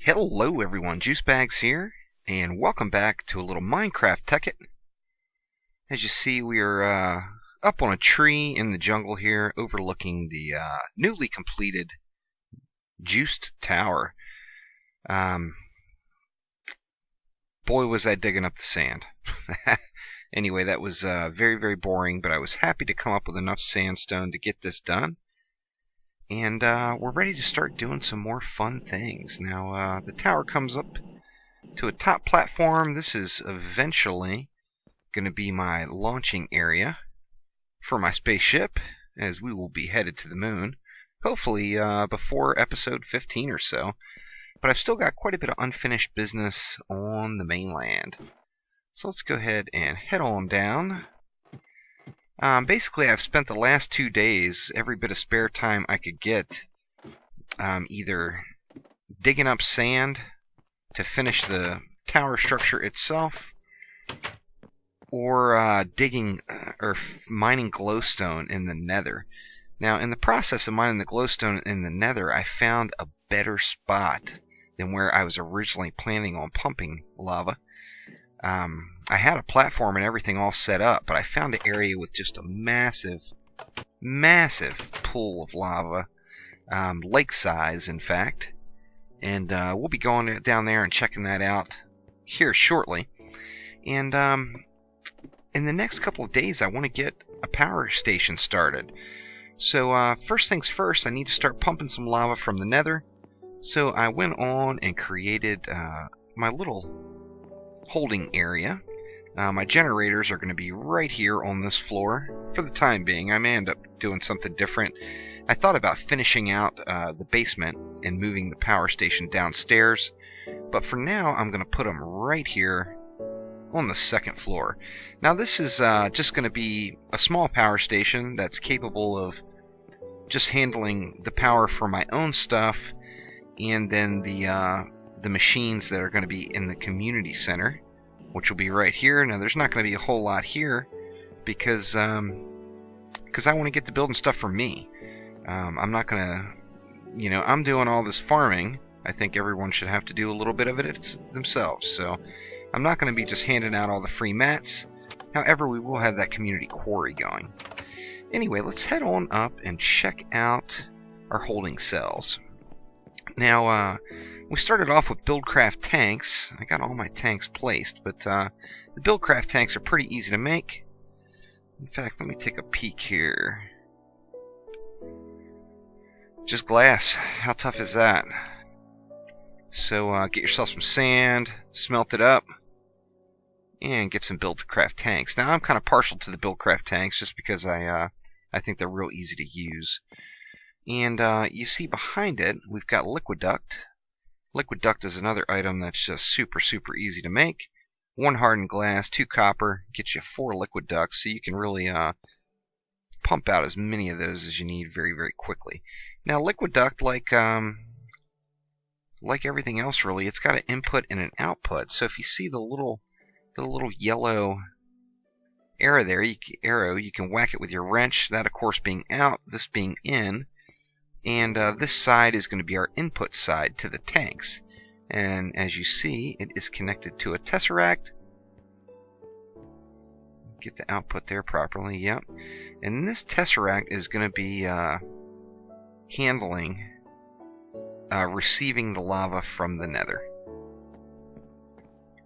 Hello everyone, Juicebags here, and welcome back to a little Minecraft Tekkit. As you see, we are up on a tree in the jungle here, overlooking the newly completed Juiced Tower. Boy, was I digging up the sand. Anyway, that was very, very boring, but I was happy to come up with enough sandstone to get this done. And we're ready to start doing some more fun things. Now, the tower comes up to a top platform. This is eventually going to be my launching area for my spaceship, as we will be headed to the moon, hopefully before episode 15 or so. But I've still got quite a bit of unfinished business on the mainland. So let's go ahead and head on down. Basically, I've spent the last 2 days, every bit of spare time I could get, either digging up sand to finish the tower structure itself, or mining glowstone in the nether. Now, in the process of mining the glowstone in the nether, I found a better spot than where I was originally planning on pumping lava. I had a platform and everything all set up, but I found an area with just a massive, massive pool of lava, lake size, in fact. And we'll be going down there and checking that out here shortly. And in the next couple of days, I want to get a power station started. So first things first, I need to start pumping some lava from the nether. So I went on and created my little holding area. My generators are going to be right here on this floor for the time being. I may end up doing something different. I thought about finishing out the basement and moving the power station downstairs, but for now I'm going to put them right here on the second floor. Now this is just going to be a small power station that's capable of just handling the power for my own stuff, and then the machines that are going to be in the community center, which will be right here. Now there's not going to be a whole lot here because I want to get to building stuff for me. I'm not going to, I'm doing all this farming. I think everyone should have to do a little bit of it themselves. So I'm not going to be just handing out all the free mats. However, we will have that community quarry going. Anyway, let's head on up and check out our holding cells. Now, we started off with BuildCraft tanks. I got all my tanks placed, but the BuildCraft tanks are pretty easy to make. In fact, let me take a peek here. Just glass. How tough is that? So get yourself some sand, smelt it up, and get some BuildCraft tanks. Now, I'm kind of partial to the BuildCraft tanks just because I think they're real easy to use. And you see behind it, we've got liquid duct. Liquid duct is another item that's just super, super easy to make. 1 hardened glass, 2 copper, gets you 4 liquid ducts, so you can really pump out as many of those as you need very, very quickly. Now, liquid duct, like everything else, really, it's got an input and an output. So if you see the little yellow arrow there, you can whack it with your wrench. That, of course, being out, this being in. And this side is going to be our input side to the tanks. And as you see, it is connected to a tesseract. Get the output there properly, yep. And this tesseract is going to be handling, receiving the lava from the nether.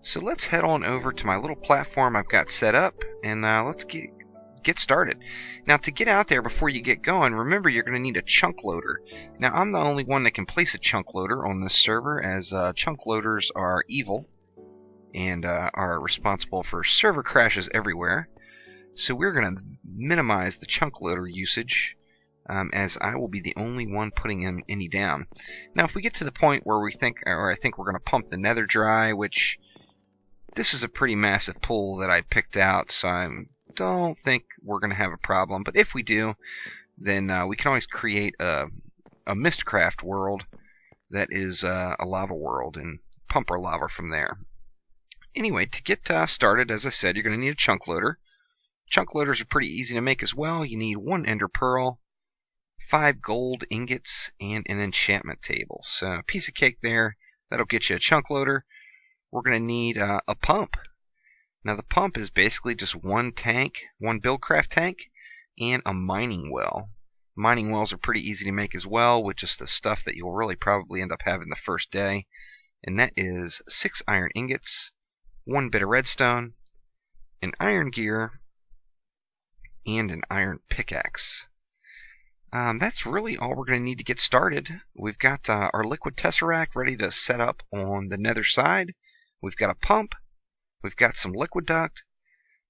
So let's head on over to my little platform I've got set up, and let's get started. Now, to get out there before you get going, remember you're going to need a chunk loader. Now, I'm the only one that can place a chunk loader on this server, as chunk loaders are evil and are responsible for server crashes everywhere. So we're going to minimize the chunk loader usage, as I will be the only one putting any down. Now, if we get to the point where I think we're going to pump the nether dry, which this is a pretty massive pool that I picked out, so I don't think we're going to have a problem. But if we do, then we can always create a Mistcraft world that is a lava world and pump our lava from there. Anyway, to get started, as I said, you're going to need a chunk loader. Chunk loaders are pretty easy to make as well. You need 1 ender pearl, 5 gold ingots, and an enchantment table. So a piece of cake there. That'll get you a chunk loader. We're going to need a pump. Now the pump is basically just one tank, one BuildCraft tank, and a mining well. Mining wells are pretty easy to make as well, with just the stuff that you'll really probably end up having the first day. And that is 6 iron ingots, 1 bit of redstone, an iron gear, and an iron pickaxe. That's really all we're going to need to get started. We've got our liquid tesseract ready to set up on the nether side. We've got a pump. We've got some liquid duct.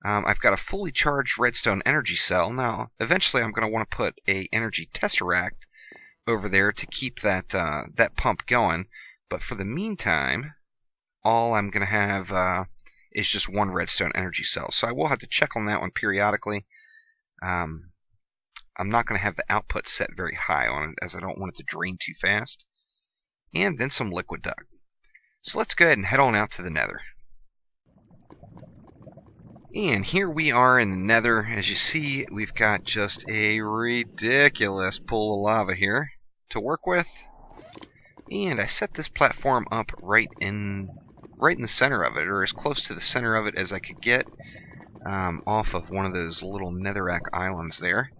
I've got a fully charged redstone energy cell. Now, eventually I'm going to want to put a energy tesseract over there to keep that pump going. But for the meantime, all I'm going to have is just one redstone energy cell. So I will have to check on that one periodically. I'm not going to have the output set very high on it, as I don't want it to drain too fast. And then some liquid duct. So let's go ahead and head on out to the nether. And here we are in the nether. As you see, we've got just a ridiculous pool of lava here to work with. And I set this platform up right in the center of it, or as close to the center of it as I could get, off of one of those little netherrack islands there.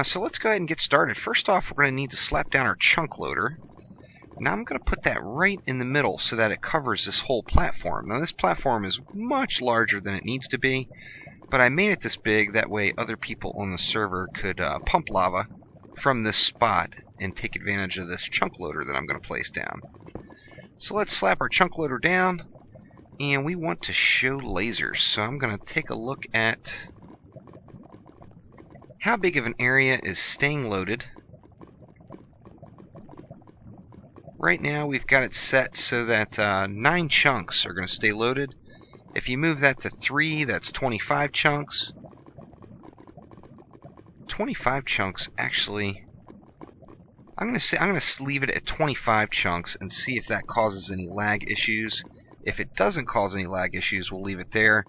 So let's go ahead and get started. First off, we're going to need to slap down our chunk loader. Now I'm going to put that right in the middle so that it covers this whole platform. Now this platform is much larger than it needs to be, but I made it this big, that way other people on the server could pump lava from this spot and take advantage of this chunk loader that I'm going to place down. So let's slap our chunk loader down, and we want to show lasers. So I'm going to take a look at how big of an area is staying loaded. Right now we've got it set so that 9 chunks are going to stay loaded. If you move that to 3, that's 25 chunks. 25 chunks, actually, I'm going to leave it at 25 chunks and see if that causes any lag issues. If it doesn't cause any lag issues, we'll leave it there,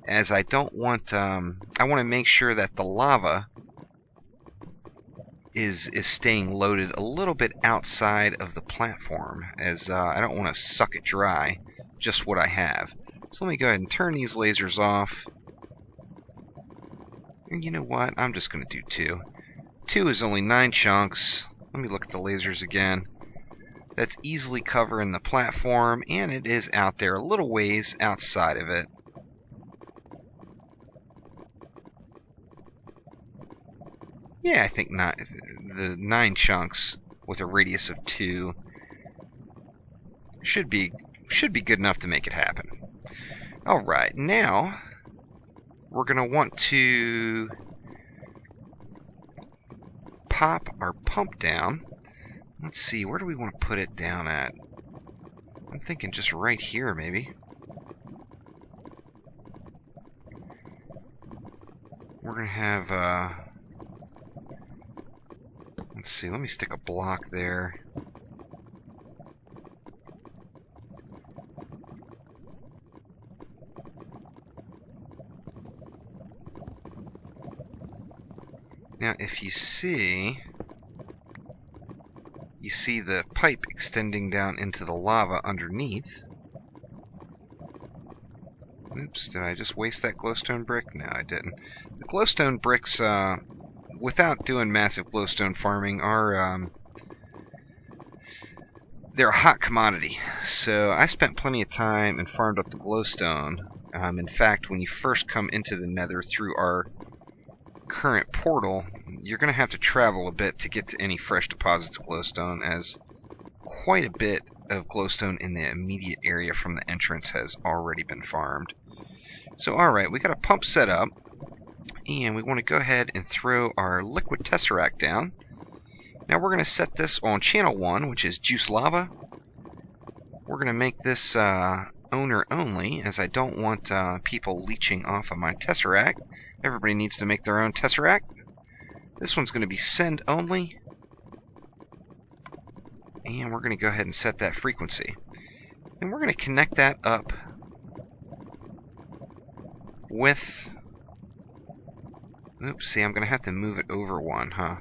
as I don't want, I want to make sure that the lava is staying loaded a little bit outside of the platform, as I don't want to suck it dry, just what I have. So let me go ahead and turn these lasers off. And you know what? I'm just going to do 2. 2 is only 9 chunks. Let me look at the lasers again. That's easily covering the platform, and it is out there a little ways outside of it. Yeah, I think the 9 chunks with a radius of 2 should be good enough to make it happen. All right, now we're going to want to pop our pump down. Let's see, where do we want to put it down at? I'm thinking just right here, maybe. We're going to have let's see, let me stick a block there. Now, if you see the pipe extending down into the lava underneath. Oops, did I just waste that glowstone brick? No, I didn't. The glowstone bricks, without doing massive glowstone farming, they're a hot commodity. So I spent plenty of time and farmed up the glowstone. In fact, when you first come into the nether through our current portal, you're going to have to travel a bit to get to any fresh deposits of glowstone, as quite a bit of glowstone in the immediate area from the entrance has already been farmed. So alright, we got a pump set up, and we want to go ahead and throw our liquid tesseract down. Now we're going to set this on channel 1, which is juice lava. We're going to make this owner only, as I don't want people leeching off of my tesseract. Everybody needs to make their own tesseract. This one's going to be send only. And we're going to go ahead and set that frequency. And we're going to connect that up with... Oops, see, I'm going to have to move it over one, huh?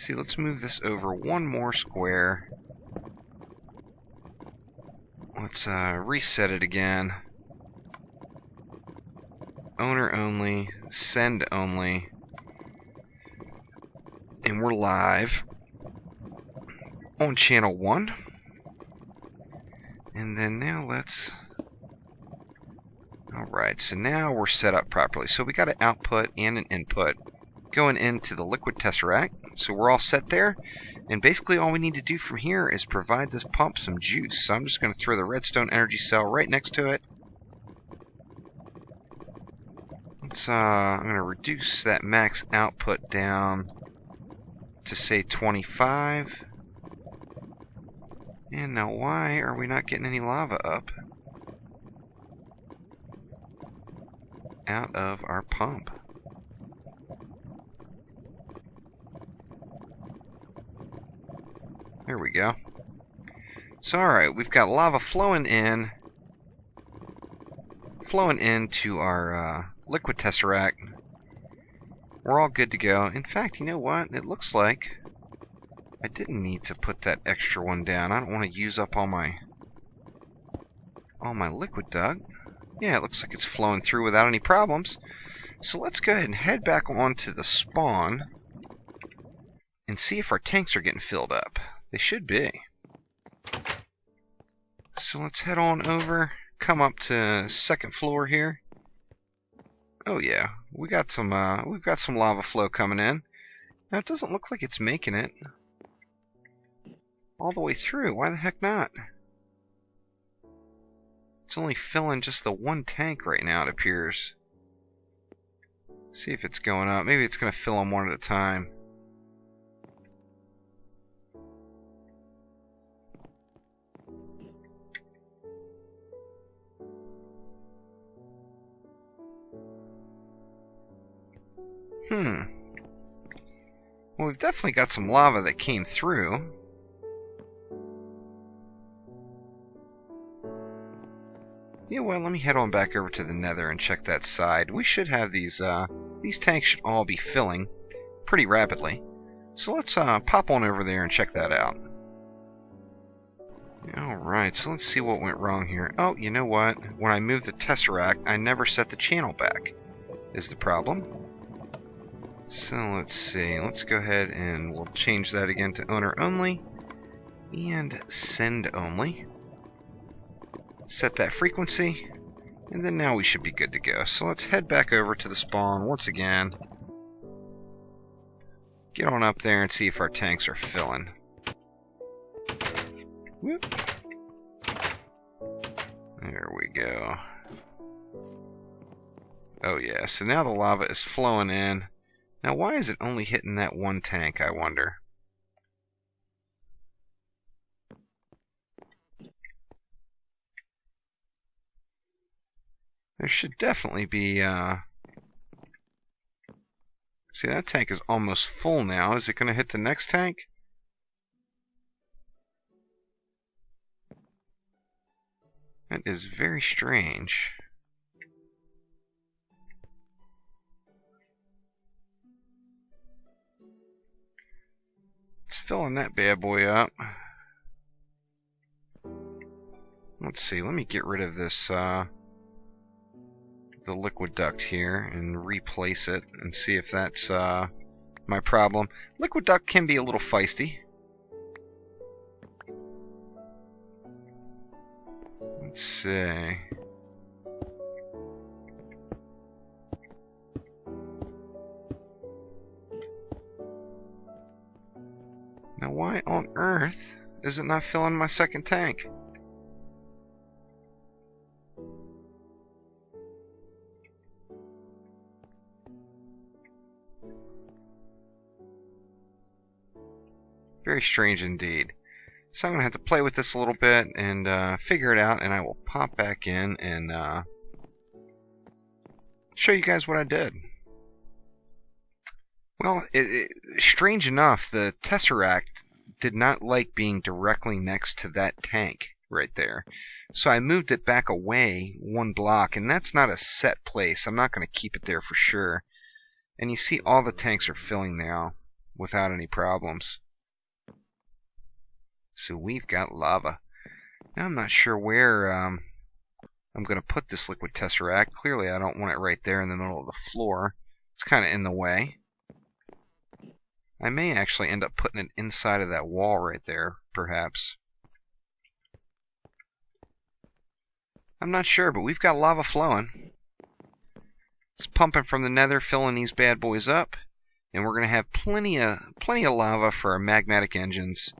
See, let's move this over one more square. Let's reset it again. Owner only, send only. And we're live on channel 1. And then now let's... Alright, so now we're set up properly. So we got an output and an input going into the liquid tesseract. So we're all set there. And basically all we need to do from here is provide this pump some juice. So I'm just going to throw the redstone energy cell right next to it. I'm going to reduce that max output down to say 25. And now why are we not getting any lava up out of our pump? There we go. So alright, we've got lava flowing into our liquid tesseract. We're all good to go. In fact, you know what? It looks like I didn't need to put that extra one down. I don't want to use up all my liquid duct. Yeah, it looks like it's flowing through without any problems. So let's go ahead and head back onto the spawn and see if our tanks are getting filled up. They should be. So let's head on over, come up to second floor here. Oh yeah, we've got some lava flow coming in. Now it doesn't look like it's making it all the way through. Why the heck not? It's only filling just the one tank right now, it appears. See if it's going up. Maybe it's going to fill them one at a time. Well, we've definitely got some lava that came through. Yeah, well, let me head on back over to the nether and check that side. We should have these tanks should all be filling pretty rapidly. So let's pop on over there and check that out. Alright, so let's see what went wrong here. Oh, you know what? When I moved the tesseract, I never set the channel back, is the problem. So let's see. Let's go ahead and we'll change that again to owner only and send only. Set that frequency, and then now we should be good to go. So let's head back over to the spawn once again. Get on up there and see if our tanks are filling. Whoop. There we go. Oh yeah, so now the lava is flowing in. Now why is it only hitting that one tank, I wonder? There should definitely be, see, that tank is almost full now. Is it going to hit the next tank? That is very strange. It's filling that bad boy up. Let's see, let me get rid of this, the liquid duct here and replace it and see if that's my problem. Liquid duct can be a little feisty. Let's see. Now why on earth is it not filling my second tank? Very strange indeed. So I'm going to have to play with this a little bit and figure it out, and I will pop back in and show you guys what I did. Well, strange enough, the tesseract did not like being directly next to that tank right there. So I moved it back away one block, and that's not a set place. I'm not going to keep it there for sure. And you see all the tanks are filling now without any problems. So we've got lava. Now I'm not sure where I'm going to put this liquid tesseract. Clearly I don't want it right there in the middle of the floor. It's kind of in the way. I may actually end up putting it inside of that wall right there, perhaps. I'm not sure, but we've got lava flowing. It's pumping from the nether, filling these bad boys up. And we're going to have plenty of lava for our magmatic engines,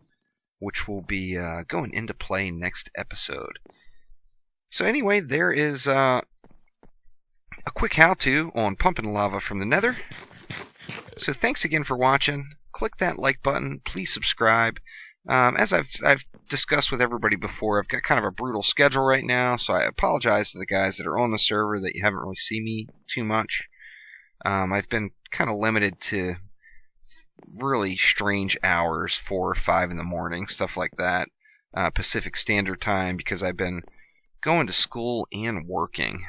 which will be going into play next episode. So anyway, there is a quick how-to on pumping lava from the nether. So thanks again for watching. Click that like button. Please subscribe. As I've discussed with everybody before, I've got kind of a brutal schedule right now, so I apologize to the guys that are on the server that you haven't really seen me too much. I've been kind of limited to really strange hours, 4 or 5 in the morning, stuff like that, Pacific Standard Time, because I've been going to school and working.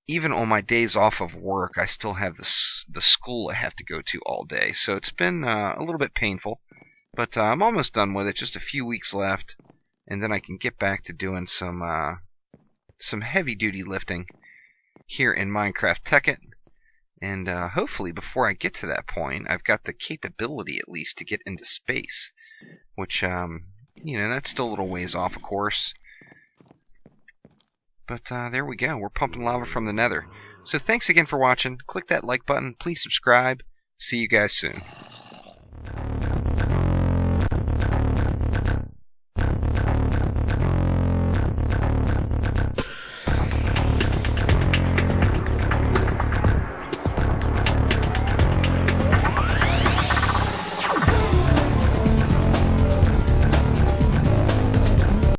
Even on my days off of work, I still have the school I have to go to all day. So it's been a little bit painful, but I'm almost done with it. Just a few weeks left, and then I can get back to doing some heavy-duty lifting here in Minecraft Tekkit. And hopefully before I get to that point, I've got the capability at least to get into space, which, that's still a little ways off, of course. But there we go. We're pumping lava from the nether. So thanks again for watching. Click that like button. Please subscribe. See you guys soon.